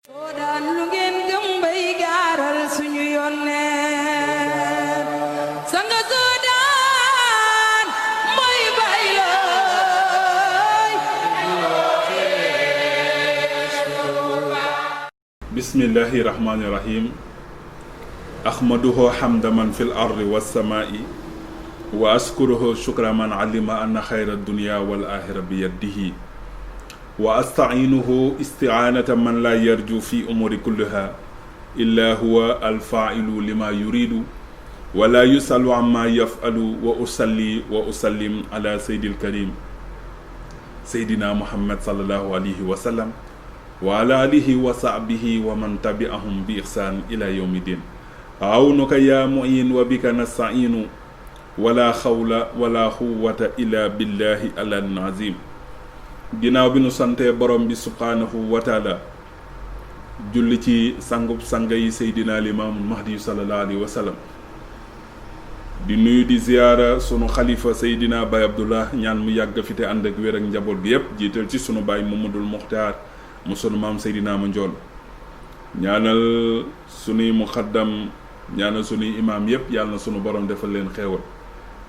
soo daan lu ngeen gëm bay gaaral suñu yónneen sanga soo daan mooy bay looy. bismillahi rahmani rahim. ahmaduhu hamda man fil ardi wassamaa'i wa askuruhu shukra man alima anna xayra dunya wal axira bi yadihi wa astainuhu istiaanata man laa yarju fi umuri kulliha illa huwa alfailu lima yuridu wala yusalu amma yafalu wa usalli wa usallim ala sayyidil karim sayyidina muhammad sallallahu alayhi wa sallam wa ala alihi wa sahbihi wa man tabi'ahum bi ihsan ila yawmi din awnuka ya mu'in wa bika nasta'inu wala xawla wala quwwata illa billahi al-aliyyil azim. ginnaaw bi nu santee borom bi subhaanahu wa taala julli ci sangub sanga yi seydina limaamul mahdi sallallahu alayhi wa sallam di nuyu di ziyaara sunu xalifa seydina Baye Abdullah ñaan mu yàgg fi te ànd ak wér ak njaboot gi yépp jiital ci sunu baay Mamadul Muxtaar mu sunu maam seydina ma njoon ñaanal sunuy muxaddam ñaanal sunuy imaam yépp yàlla na sunu borom defal leen xeewal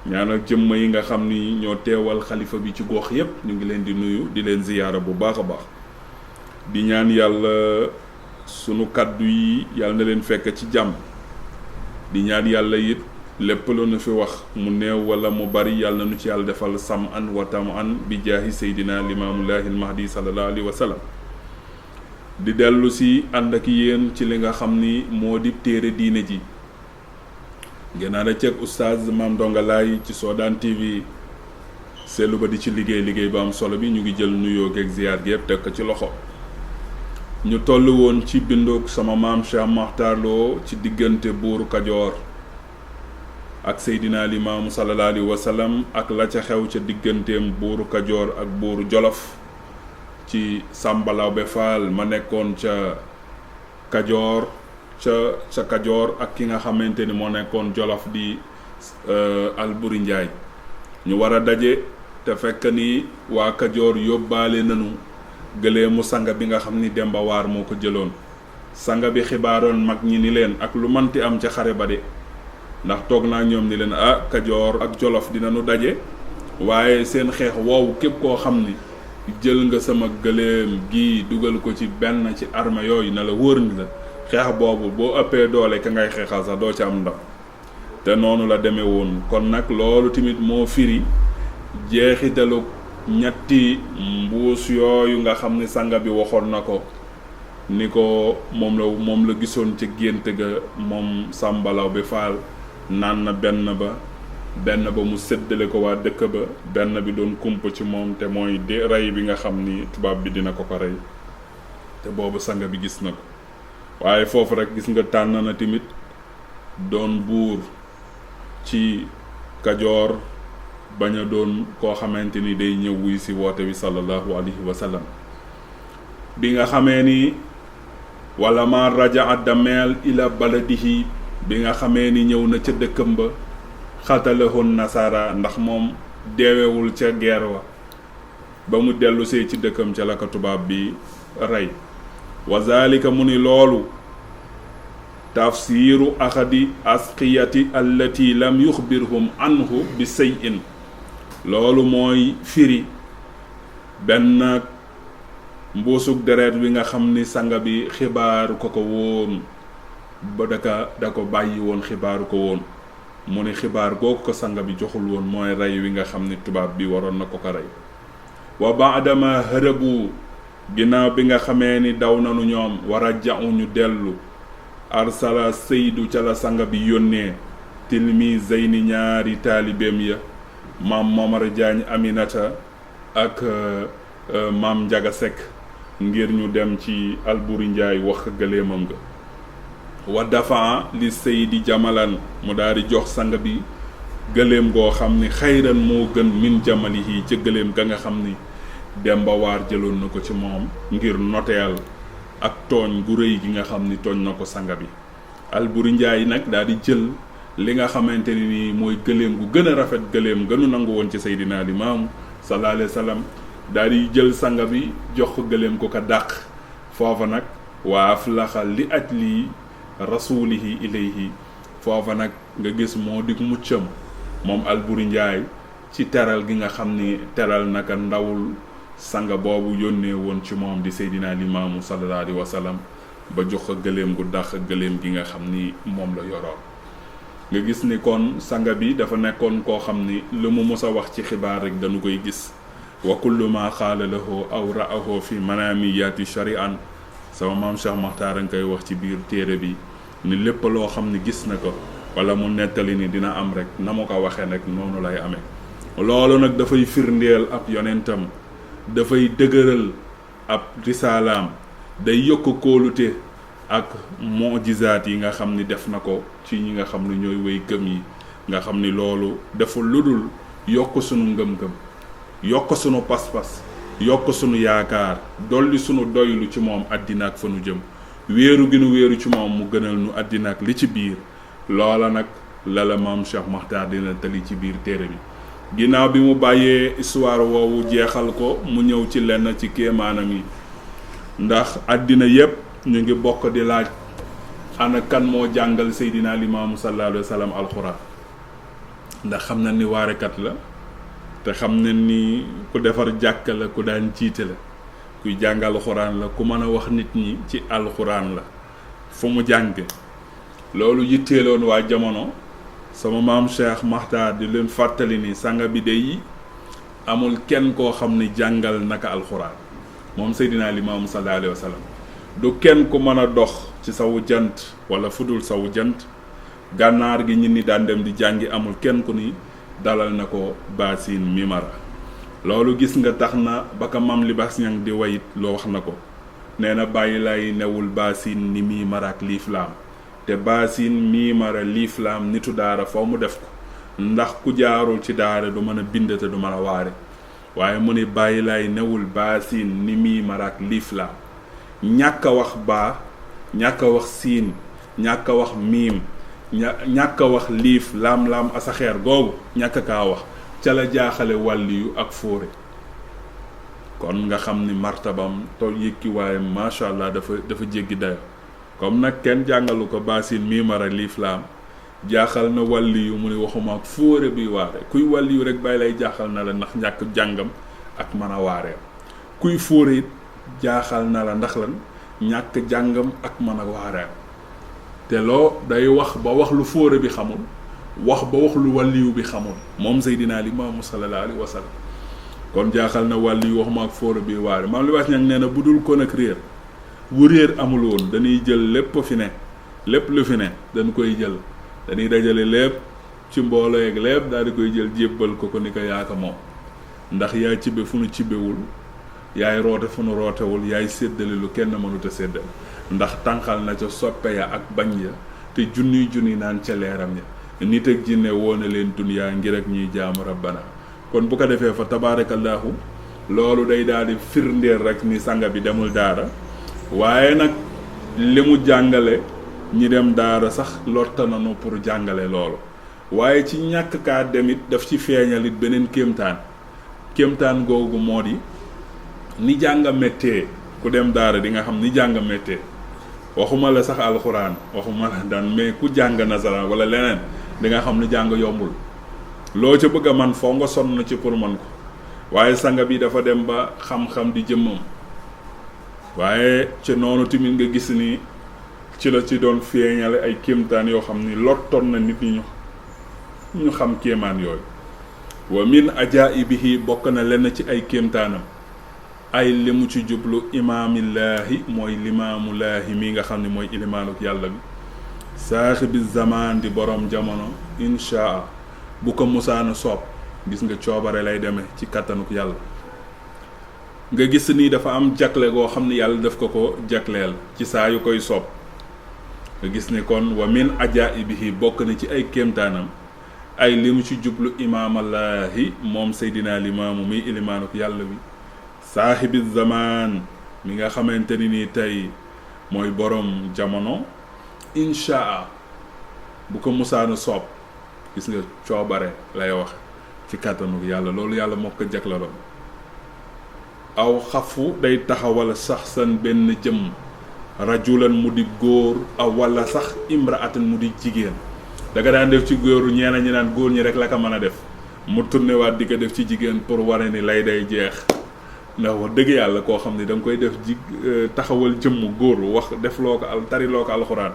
ñaanal jëmm yi nga xam ni ñoo teewal xalifa bi ci gox yépp ñu ngi leen di nuyu di leen ziyaara bu baax a baax di ñaan yàlla sunu kàddu yi yàlla na leen fekk ci jàmm di ñaan yàlla it lépp lu nu fi wax mu néew wala mu bari yàlla na nu ci yàlla defal sam an wa tam an bi jaahi seydina limaamullahi almahdi sallallahu alayhi wa sallam di dellu si ànd ak yéen ci li nga xam ni moo di téere diine ji gannaaw ceeg oustaz Mame Ndonga Laye ci Soodaan TV seetlu ba di ci liggéey ba am solo bi ñu ngi jël nuyoo geeg ziyaar gi yëpp teg ko ci loxo ñu toll woon ci bindug sama maam Cheikh Makhtar Lo ci diggante buuru Kajoor ak Seydina Limaamu sallallahu alayhi wa sallam ak la ca xew ca digganteem buuru Kajoor ak buuru Jolof ci Samba Lawbe Fall ma nekkoon ca Kajoor ca Kajoor ak ki nga xamante ni moo nekkoon Jolof di Alburi Njaay ñu war a daje te fekk ni waa Kajoor yóbbaale nanu gëleemu sanga bi nga xam ni Demba Waar moo ko jëloon sanga bi xibaaroon mag ñi ni leen ak lu manti am ca xare ba de ndax toog naa ñoom ni leen Kajoor ak Jolof dinañu daje waaye seen xeex woowu képp koo xam ni jël nga sama gëleem gi dugal ko ci benn ci arme yooyu na la wóor ni la xeex boobu boo ëppee doole ka ngay xeexal sax doo ci am ndam te noonu la demee woon kon nag loolu tamit moo firi jeexitalu ñetti mbuus yooyu nga xam ni sanga bi waxoon na ko ni ko moom la gisoon ca gént ga moom Samba Lawbe Fall naan na benn ba mu séddale ko waa dëkk ba benn bi doon kumpa ci moom te mooy rey bi nga xam ni tubaab bi dina ko rey te boobu sanga bi gis na ko waaye foofu rek gis nga tànn na tamit doon buur ci Kajoor bañ a doon koo xamante ni day ñëw wuy si woote bi sallallahu alayhi wa sallam bi nga xamee ni wala ma raja dameel ila baladihi bi nga xamee ni ñëw na ca dëkkam ba xatalahun nasara ndax moom deewewul ca guerre wa ba mu dellusee ci dëkkam ca la ko tubaab bi rey wa zalika mu ni loolu tafsiru axadi asqiyati allati lam yuxbirhum anhu bi shay'in loolu mooy firi benn mbuusug deret wi nga xam ni sanga bi xibaaru ko woon ba da ko bàyyi woon xibaaru ko woon mu ni xibaar googu ko sanga bi joxul woon mooy rey wi nga xam ni tubaab bi waroon na ko rey wa baadama hërëbu ginnaaw bi nga xamee ni daw nanu ñoom war a ja'u ñu dellu arsala Seydu ca la sanga bi yónnee tilmi zeyni ñaari taalibeem ya maam Momar Jaañ Aminata ak maam Njaga Sekk ngir ñu dem ci Alburi Njaay wax gëléemam nga wa dafa li Seydi jamalan mu daal di jox sanga bi gëléem goo xam ni xayran moo gën min jamalihi ca gëléem ga nga xam ni Demba Waar jëloon na ko ci moom ngir noteel ak tooñ gu rëy gi nga xam ni tooñ na ko sanga bi Alburi Njaay nag daal di jël li nga xamante ni mooy gëléem gu gën a rafet gëléem gënu nangu woon ci Seydina Limaamu sallallahu alayhi wa sallam daal di jël sanga bi jox ko gëléem ko dàq foofa nag wa aflaxa li ajli rasulihi ilayhi foofa nag nga gis moo dig muccam moom Alburi Njaay ci teral gi nga xam ni teral naka ndawul sanga boobu yónnee woon ci moom di Seydina Limaamu sallallahu alayhi wa sallam ba jox ko gëléem gu dax gëléem gi nga xam ni moom la yoroon nga gis ni kon sanga bi dafa nekkoon koo xam ni lu mu mës a wax ci xibaar rek dañu koy gis wa kullu ma xaala lahu aw ra'ahu fi manamiyaati shari'an sama maam Cheikh Makhtar a nga koy wax ci biir téere bi ni lépp loo xam ni gis na ko wala mu nettali ni dina am rek na ma ko waxee nag noonu lay amee loolu nag dafay firndeel ab yonentam dafay dëgëral ab risaalaam day yokk kóolute ak mujizaat yi nga xam ni def na ko ci ñi nga xam ni ñooy way gëm yi nga xam ni loolu deful lu dul yokk sunu ngëm-ngëm yokk sunu pas-pas yokk sunu yaakaar dolli sunu doylu ci moom àddina ak fa nu jëm wéeru gi nu wéeru ci moom mu gënal nu àddina ak li ci biir loola nag la maam Cheikh Makhtar dina tali ci biir téere bi ginnaaw bi mu bàyyee histoire woowu jeexal ko mu ñëw ci lenn ci kéemaanam yi ndax àddina yépp ñu ngi bokk di laaj ana kan moo jàngal Seydina Limaamu sallallahu alayhi wa sallam alxuraan ndax xam na ni waarekat la te xam na ni ku defar jàkka la ku daan jiite la kuy jàng alxuraan la ku mën a wax nit ñi ci alxuraan la fu mu jànge loolu yitteeloon waa jamono sama maam Cheikh Makhtar di leen fàttali ni sanga bi dey amul kenn koo xam ni jàngal naka alxuraan moom Seydina Limaamu sallallahu alayhi wa sallam du kenn ku mën a dox ci sawu jant wala fudul sawu jant gànnaar gi ñit ni daan dem di jàngi amul kenn ku ni dalal na ko baasin mimara loolu gis nga tax na ba ka mam Libaas Ñang di wayit loo wax na ko nee na bàyyi lay newul baasin ni mimara ak liiflaam te baasin miimara liiflaam nitu daara faw mu def ko ndax ku jaarul ci daara du mën a bind te du mën a waare waaye mu ni bàyyi lay newul baasin ni miimara ak liiflaam ñàkk a wax baa ñàkk a wax siin ñàkk a wax miim ñàkk a wax liif laam-laam asaxeer googu ñàkk kaa wax ca la jaaxale wàlliyu ak fóore kon nga xam ni martabam to yëkki waaye macha allah dafa jéggi dayo comme nag kenn jàngalu ko baasin miimara liif laam jaaxal na wàlliyu mu ni waxuma ak fóore bi waare kuy wàlliyu rek bàyyi lay jaaxal na la ndax ñàkk jàngam ak mën a waareem kuy fóore it jaaxal na la ndax lan ñàkk jàngam ak mën a waareem te loo day wax ba wax lu fóore bi xamul wax ba wax lu wàlliyu bi xamul moom Seydina Limaamu sallallahu alayhi wa sallam kon jaaxal na wàlliyu waxuma ak fóore bi waare maam Libaas Ñang nee na bu dul kon ak réer bu réer amul woon dañuy jël lépp fi ne lépp lu fi ne dañ koy jël dañuy dajale lépp ci mbooloo yeeg lépp daal di koy jël jébbal ko ni ko yaaka moom ndax yaay cibbe fu nu cibbewul yaay roote fu nu rootewul yaay séddale lu kenn mënut a séddale ndax tànqal na ca soppe ya ak bañ ya te junni naan ca leeram ya nit ak jinne woone leen duniyaa ngir ak ñuy jaamu rabbana kon bu ko defee fa tabaarakallaahu loolu day daal di firndeel rek ni sanga bi demul daara waaye nag li mu jàngale ñi dem daara sax lotta nanu pour jàngale loolu waaye ci ñàkk kaa demit daf ci feeñalit beneen kéemtaan googu moo di ni jàng méttee ku dem daara di nga xam ni jàng méttee waxuma la sax alxuraan waxuma la daan mais ku jàng nasaraan wala leneen di nga xam ni jàng yombul loo ca bëgg a man foo nga sonn ci pour man ko waaye sanga bi dafa dem ba xam-xam di jëmmam waaye ci noonu tamit nga gis ni ci la ci doon feeñale ay kéemtaan yoo xam ni lottoon na nit ñi ñu xam kéemaan yooyu wa min ajaibihi bokk na lenn ci ay kéemtaanam ay li mu ci jublu imaamillaahi mooy limaamulaahi mi nga xam ne mooy ilimaanuk yàlla bi saaxibi zamaan di borom jamono inchaa bu ko musaana soob gis nga coobare lay demee ci kattanuk yàlla nga gis ni dafa am jagle goo xam ne yàlla daf ko jagleel ci saa yu koy soob nga gis ni kon wa min ajaibihi bokk na ci ay kéemtaanam ay li mu ci jublu imaamallaahi moom Seydina Limaamu muy ilimaanuk yàlla bi saaxibi zamaan mi nga xamante ni nii tey mooy borom jamono inchaa bu ko musaana soob gis nga coobare lay wax ci kàttanuk yàlla loolu yàlla moo ko jagleloon aw xafu day taxawal sax san benn jëm rajulan mu di góor aw wala sax imraatan mu di jigéen da nga daan def ci góoru ñeena ñi naan góor ñi rek la ko mën a def mu tourné waat di ko def ci jigéen pour wane ni lay day jeex ndax wax dëgg yàlla koo xam ne da nga koy def taxawal jëmm góor wax def loo ko tari loo ko alxuraan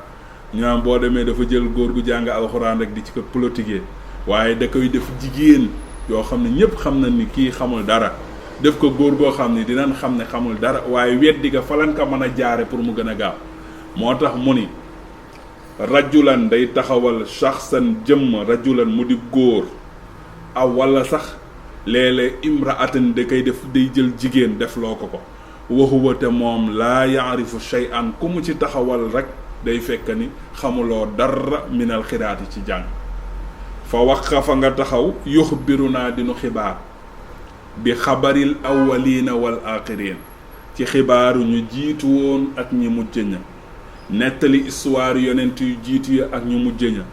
ñu naan boo demee dafa jël góor gu jàng alxuraan rek di ci ko politiquer waaye da koy def jigéen yoo xam ne ñëpp xam na ni kii xamul dara def ko góor goo xam ne dinañ xam ne xamul dara waaye weddi ga falan ka mën a jaare pour mu gën a gaaw moo tax mu ni rajulan day taxawal shaxsan jëmm rajulan mu di góor aw wala sax léeg-léeg imraatan da koy def day jël jigéen def loo ko waxuwa te moom laa yaarifu shay'an ku mu ci taxawal rek day fekk ni xamuloo dara minal xiraati ci jàng fa waqafa nga taxaw yuxbiruna dinu xibaar bi xabaril awwalina wal axirin ci xibaaru ñu jiitu woon ak ñi mujj ña nettali histoire yonent yu jiitu ya ak ñu mujj ña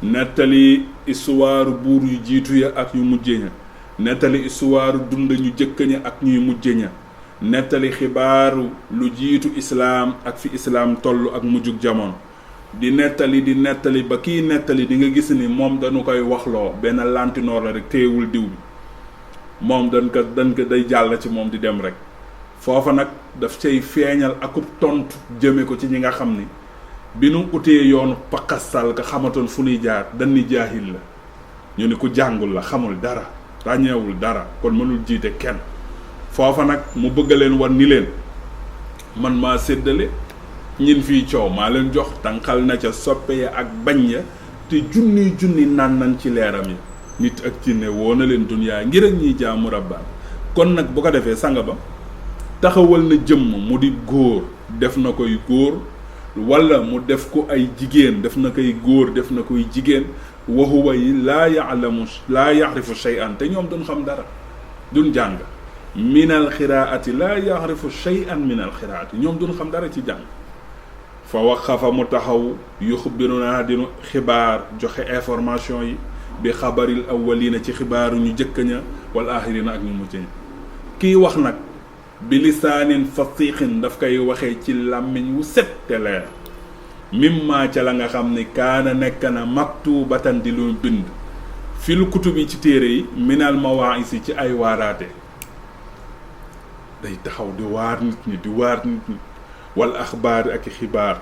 nettali histoire buur yu jiitu ya ak ñu mujj ña nettali histoire dund ñu jëkk ña ak ñuy mujj ña nettali xibaaru lu jiitu islaam ak fi islaam toll ak mujjug jamono di nettali ba kiy nettali di nga gis ni moom dañu koy waxloo benn lantinoor la rek téyewul diw bi moom dañ ko day jàll ci moom di dem rek foofa nag daf cay feeñal akub tontu jëme ko ci ñi nga xam ni bi nu utee yoonu pakastal ka xamatoon fu nuy jaar dañ ni jaahil la ñu ni ku jàngul la xamul dara ràññeewul dara kon mënul jiite kenn foofa nag mu bëgg leen wan ni leen man maa séddale ñin fii coow maa leen jox tànqal na ca soppe ya ak bañ ya te junni naan nañ ci leeram yi nit ak jinne woo na leen duniyaa ngir ak ñiy jaamu rabbaan kon nag bu ko defee sanga ba taxawal na jëmm mu di góor def na koy góor wala mu def ko ay jigéen def na koy góor def na koy jigéen waxuwa yi laa yaxrifu shay'an te ñoom duñ xam dara duñ jàng minal xiraati laa yaxrifu shay'an minal xiraati ñoom duñ xam dara ci jàng fa waqafa mu taxaw yuxbiruna dinu xibaar joxe information yi bi xabaril awwalina ci xibaaru ñu jëkk ña wal axirina ak ñu mujj ña kiy wax nag bi lisaanin fasiixin daf koy waxee ci làmmiñ wu set te leer mimma ca la nga xam ni kaana nekk na maktubatan di lu bind fil kutubi ci téere yi minal mawaisi ci ay waaraate day taxaw di waar nit ñi wal axbaar ak xibaar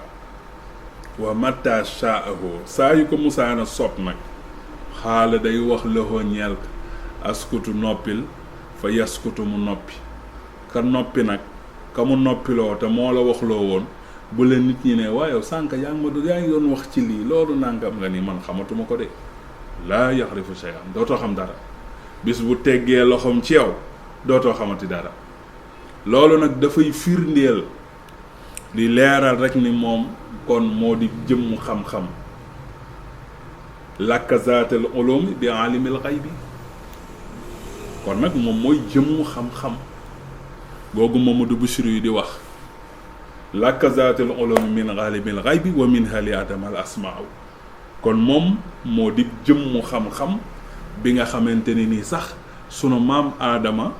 wa mata shaahu saa yu ko musaana sopp nag xaala day wax loxo ñeel askutu noppil fa yaskutu mu noppi ka noppi nag ka mu noppiloo te moo la waxloo woon bu leen nit ñi ne waaye sànq yaa ngi doon wax ci lii loolu nangam nga ni man xamatuma ko de laa yaxrifu shay'an dootoo xam dara bis bu teggee loxoom ci yow dootoo xamati dara loolu nag dafay firndeel di leeral rek ni moom kon moo di jëmmu xam-xam lakka zaatal ulum bi alimil xaybi kon nag moom mooy jëmmu xam-xam googu Mamadou Bichri yi di wax lakka zaatal ulum min alimil xaybi wa min hali adamal asmaaw kon moom moo di jëmmu xam-xam bi nga xamante ni nii sax sunu maam aadama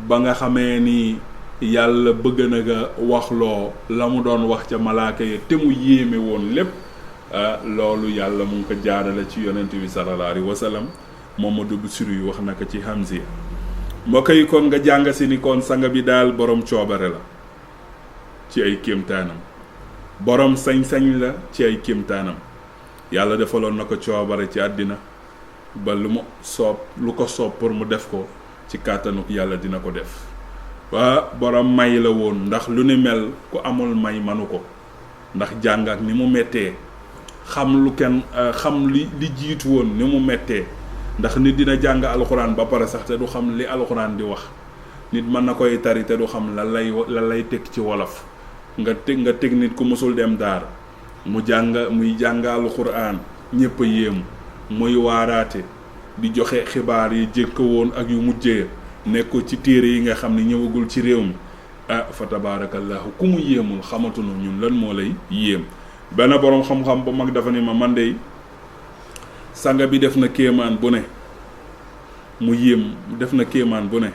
ba nga xamee ni yàlla bëgg na nga waxloo la mu doon wax ca malaaka yi te mu yéeme woon lépp loolu yàlla mu ngi ko jaarale ci yonent bi sallallahu alayhi wa sallam Mamadou Bichri yu wax na ko ci Hamziya mbokk yi kon nga jàng si ni kon sanga bi daal borom coobare la ci ay kéemtaanam borom sañ-sañ la ci ay kéemtaanam yàlla defaloon na ko coobare ci àddina ba lu ko soob pour mu def ko ci kàttanuk yàlla dina ko def waa borom may la woon ndax lu ni mel ku amul may manu ko ndax jàng ak ni mu mettee xam li jiitu woon ni mu mettee ndax nit dina jàng alxuraan ba pare sax te du xam li alxuraan di wax nit mën na koy tari te du xam la lay teg ci wolof nga teg nit ku mësul dem daara muy jàng alxuraan ñépp a yéemu muy waaraate di joxe xibaar yi jëkk woon ak yu mujjee nekk ci téere yi nga xam ne ñëwagul ci réew mi fa tabaarakallaahu ku mu yéemul xamatunu ñun lan moo lay yéem benn boroom xam-xam bu mag dafa ne ma man de sanga bi def na kéemaan bu ne mu yéem def na kéemaan bu ne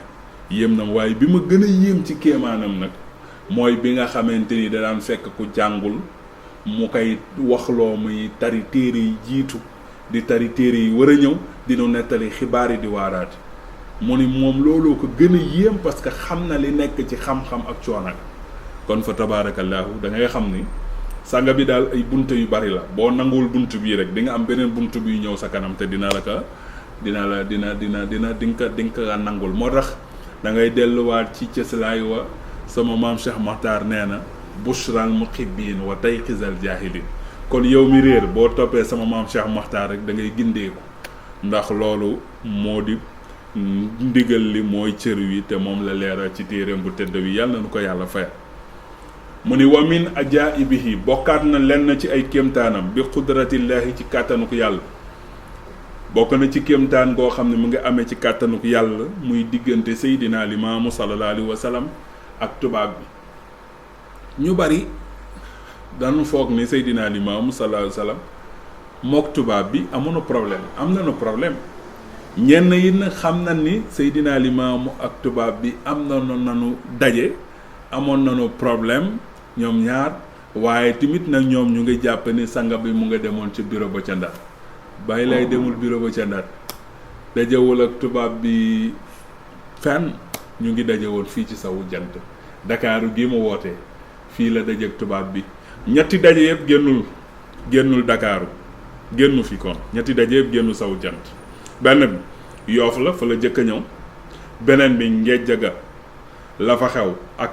yéem na waaye bi ma gën a yéem ci kéemaanam nag mooy bi nga xamante ni da daan fekk ku jàngul mu koy waxloo muy tari téere yi jiitu di tari téere yi war a ñëw dinu nettali xibaar yi di waaraati mu ni moom looloo ko gën a yéem parce que xam na li nekk ci xam-xam ak coono kon fa tabaarakallaahu da ngay xam ni sanga bi daal ay bunt yu bari la boo nanguwul bunt bii rek di nga am beneen bunt buy ñëw sa kanam te dina nga nangul moo tax da ngay delluwaat ci cëslaay wa sama maam Cheikh Makhtar nee na bushral muqibbin wa tayqizal jaahilin kon yow mi réer boo toppee sama maam Cheikh Makhtar rek da ngay gindeeku ndax loolu moo di ndigal li mooy cër wi te moom la leeral ci téeréem bu tëdd wi yàlla na ko yàlla fayal mu ni wa min ajaibihi bokkaat na lenn ci ay kéemtaanam bi qudratillahi ci kàttanuk yàlla bokk na ci kéemtaan goo xam ne mu ngi amee ci kàttanuk yàlla muy diggante Seydina Limaamu sallallahu alayhi wa sallam ak tubaab bi ñu bari dañu foog ni Seydina Limaamu sallallahu alayhi wa sallam mook tubaab bi amuñu problème am nañu problème ñenn yi nag xam na ni Seydina Limaamu ak tubaab bi am nañu daje amoon nañu problème ñoom ñaar waaye tamit nag ñoom ñu ngi jàpp ni sanga bi mu nga demoon ci bureau ba ca Ndar bàyyi lay demul bureau ba ca Ndar dajewul ak tubaab bi fenn ñu ngi dajewoon fii ci sawu jant Dakaaru gi mu wootee fii la dajeek tubaab bi ñetti daje yëpp génnul Dakaaru génnu fi kon ñetti daje yëpp génnu sawu jant benn bi Yoof la fa la jëkk a ñëw beneen bi Ngejjaga la fa xew ak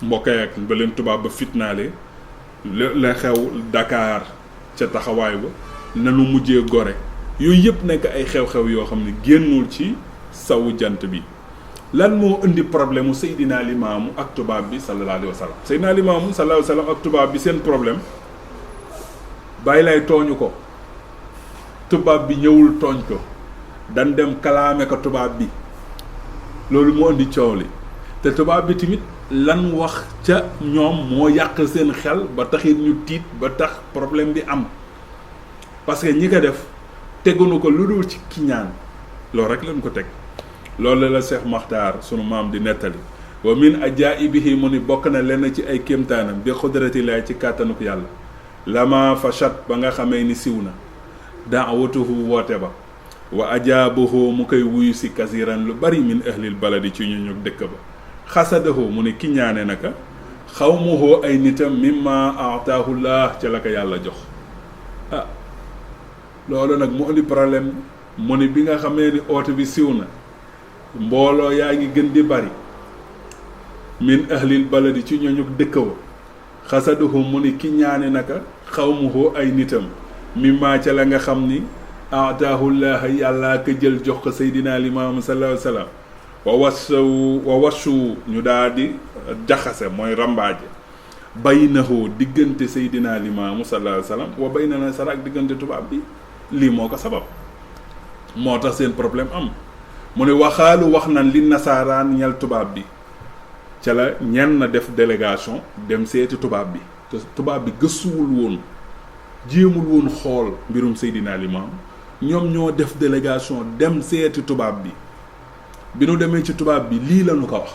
mbokk ak ba leen tubaab ba fitnaale la xew Dakar ca taxawaay ba nanu mujjee Gore yooyu yëpp nekk ay xew-xew yoo xam ne génnul ci sawu jant bi lan moo indi problème mu Seydina Limaamu ak tubaab bi sallallahu alayhi wa sallam Seydina Limaamu sallallahu alayhi wa sallam ak tubaab bi seen problème bàyyi lay tooñu ko tubaab bi ñëwul tooñ ko dan dem kalaame ko tubaab bi loolu moo indi coow li te tubaab bi tamit lan wax ca ñoom moo yàq seen xel ba taxit ñu tiit ba tax problème bi am parce que ñi ko def teguñu ko lu dul ci kiñaan loolu rek lañ ko teg loolu la Cheikh Makhtar sunu maam di nettali wa min ajaibihi mu ni bokk na lenn ci ay kéemtaanam bi xudratillahi ci kàttanuk yàlla lama fashat ba nga xamee ni siw na daawatuhu woote ba wa ajaabahu mu koy wuyu si kasiran lu bari min ahlil baladi ci ñu dëkk ba xasadahu mu ne ki ñaane naka xawmuhu ay nitam mimma aataahullah ca la ko yàlla jox loolu nag mu indi problème mu ne bi nga xamee ni oote bi siw na mbooloo yaa ngi gën di bari min ahlil baladi ci ñooñu dëkk wa xasadahu mu ne ki ñaane naka xawmuhu ay nitam mimma ca la nga xam ni aataahullah yàllaa ko jël jox ko Seydina Limaamu sallallahu alayhi wa sallam wa wasu ñu daal di jaxase mooy rambaaje baynahu diggante Seydina Limaamu sallallahu alayhi wa sallam wa bayna nasara ak diggante tubaab bi lii moo ko sabab moo tax seen problème am mu ne waxaalu wax nan li nasaaraan ñel tubaab bi ca la ñenn def délégation dem seeti tubaab bi te tubaab bi gëstuwul woon jéemul woon xool mbirum Seydina Limaamu ñoom ñoo def délégation dem seeti tubaab bi nu demee ci tubaab bi lii la ñu ko wax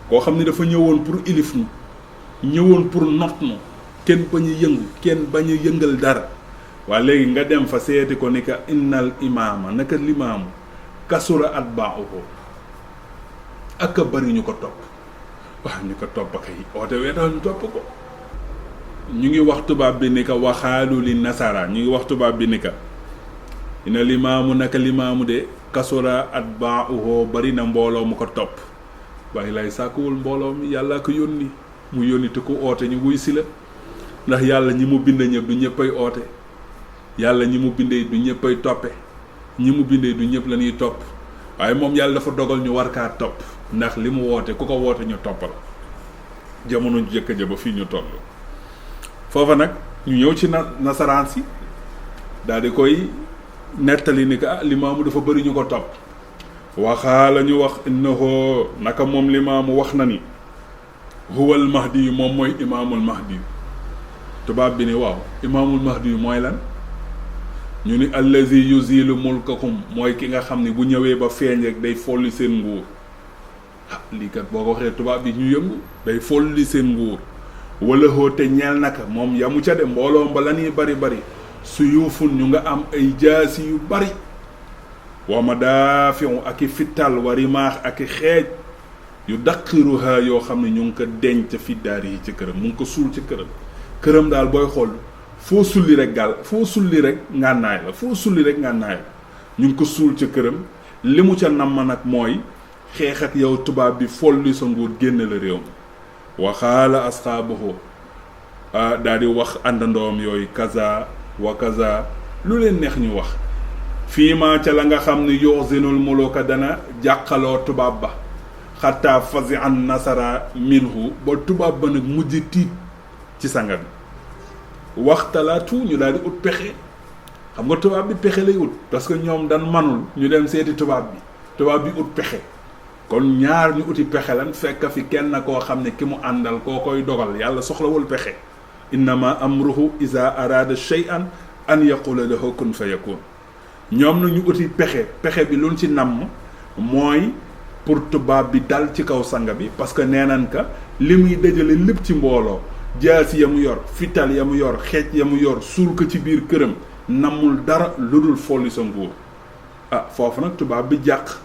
koo xam ni dafa ñëwoon pour ilif nu ñëwoon pour not nu kenn bañ a yëngu kenn bañ a yëngal dara waaye léegi nga dem fa seeti ko ni ka innal imaama naka limaamu kasura atba'uhu ak a bari ñu ko topp waaw ñu ko topp kay oote wee tax ñu topp ko ñu ngi wax tubaab bi ni ka waxaalu li nasara ñu ngi wax tubaab bi ni ka ina limaamu naka limaamu de kasura atba'uhu bari na mbooloo mu ko topp waaye lay sàkkuwul mbooloo mi yàlla ko yónni mu yónni te ku oote ñu wuy si la ndax yàlla ñi mu bind ñëpp du ñëppay oote yàlla ñi mu bindee du ñëppay toppe ñi mu bindee du ñëpp la ñuy topp waaye moom yàlla dafa dogal ñu war kaa topp ndax li mu woote ku ko woote ñu toppal jamono jëkk ja ba fii ñu toll foofa nag ñu ñëw ci nasaraan si daal di koy nettali ni ka limaamu dafa bëri ñu ko topp waxaa la ñu wax innahu naka moom limaamu wax na ni huwal mahdi yu moom mooy imaamul mahdi yu tubaab bi ni waaw imaamul mahdi yu mooy lan ñu ni allazi yuzilu mulkakum mooy ki nga xam ni bu ñëwee ba feeñ rek day folli seen nguur lii kat boo ko waxee tubaab bi ñu yëngu day folli seen nguur wala xóote ñeel naka moom yamu ca de mbooloo ba la ñuy bari bari su yuufun ñu nga am ay jaasi yu bari wa madaafiu ak i fittal wa rimaax ak i xeej yu daqiruha yoo xam ne ñu ngi ko denc fi daari yi ci këram mu ngi ko suul ci këram daal booy xool foo sulli rek foo sulli rek ngànnaay la foo sulli rek ngànnaay la ñu ngi ko suul ca këram li mu ca namm nag mooy xeex ak yow tubaab bi folli sa nguur génne la réew mi waxaala asxaabahu daal di wax àndandoom yooyu kaza wa kaza lu leen neex ñu wax fii ma ca la nga xam ne yuxzinul muluka dana jàqaloo tubaab ba xataa fazi an nasara minhu ba tubaab ba nag mujj tiit ci sanga bi waxtalaatu ñu daal di ut pexe xam nga tubaab bi pexe lay ut parce que ñoom dan manul ñu dem seeti tubaab bi ut pexe kon ñaar ñu uti pexe lan fekk fi kenn koo xam ne ki mu àndal koo koy dogal yàlla soxlawul pexe innama amruhu iza arada shay'an an yaqula lahu kun fayakun ñoom na ñu uti pexe bi luñ ci namm mooy pour tubaab bi dal ci kaw sanga bi parce que nee nañ ka li muy dajale lépp ci mbooloo jaasi ya mu yor fital ya mu yor xeej ya mu yor suul ko ci biir këram namul dara lu dul folli sa nguur foofu nag tubaab bi jàq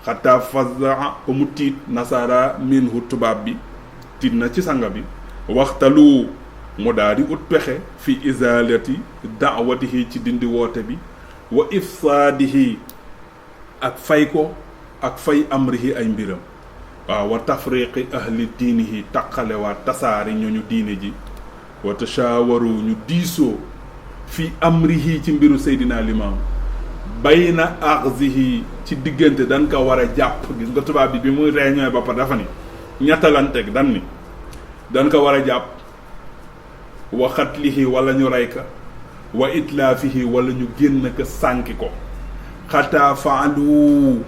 xataa fazaa ba mu tiit nasara minhu tubaab bi tiit na ci sanga bi waxtalu mu daal di ut pexe fi izalati daawatihi ci dindi woote bi wa ifsaadihi ak fay ko ak fay amrihi ay mbiram wa tafriqi ahli diinihi taqale waa tasaari ñooñu diine ji wa tashawaru ñu diisoo fi amrihi ci mbiru Seydina Limaam bayna axzihi ci diggante dañ ko war a jàpp gis nga tubaab bi muy réunion ba pare dafa ni ñettalanteeg dañ ko war a jàpp wa xatlihi wala ñu rey ka wa itlaafihi wala ñu génn ko sànki ko xataa faalu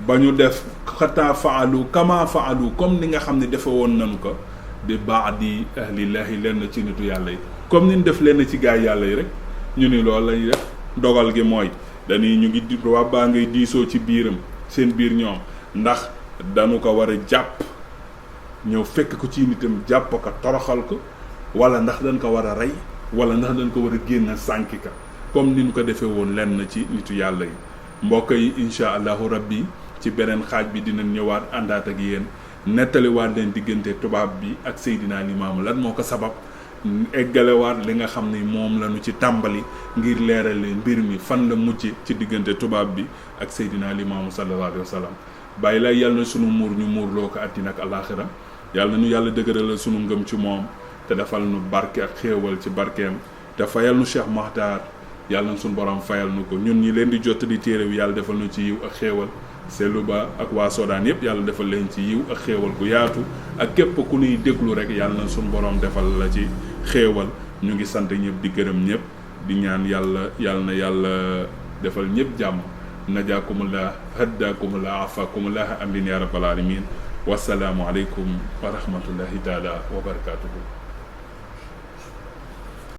ba ñu def xataa faalu kama faalu comme ni nga xam ne defe woon nañu ko bi baadi ahlillahi lenn ci nitu yàlla yi comme ni ñu def lenn ci gaay yàlla yi rek ñu ni loolu lañuy def dogal gi mooy dañuy ñu ngi di tubaab baa ngay diisoo ci biiram seen biir ñoom ndax dañu ko war a jàpp ñëw fekk ko ci nitam jàpp ko toroxal ko wala ndax dañ ko war a rey wala ndax dañ ko war a génn sànki ka comme ni ñu ko defee woon lenn ci nitu yàlla yi mbokk yi incha allahu rabbi ci beneen xaaj bi dinañ ñëwaat àndaat ak yéen nettaliwaat leen diggante tubaab bi ak Seydina Limaamu lan moo ko sabab eggalewaat li nga xam ni moom lañu ci tàmbali ngir leeral leen mbir mi fan la mujj ci diggante tubaab bi ak Seydina Limaamu sallallahu alayhi wa sallam bàyyi la yàlla na sunu muur ñu muurloo ko àddina ak alaaxira yàlla na ñu yàlla dëgëralal sunu ngëm ci moom te defal nu barke ak xéewal ci barkeem te fayal nu Cheikh Makhtar yàlla na sunu borom fayal nu ko ñun ñi leen di jottali téere bi yàlla defal nu ci yiw ak xéewal Sellu Ba ak waa Sodaan yëpp yàlla defal leen ci yiw ak xéewal gu yaatu ak képp ku nuy déglu rek yàlla na sunu borom defal la ci xéewal ñu ngi sant ñëpp di gërëm ñëpp di ñaan yàlla na yàlla defal ñëpp jàmm najaakumullah haddaakumullah afakumullah amin ya rabbal alamin wasalaamu aleykum wa rahmatullahi taala wa barakatuhu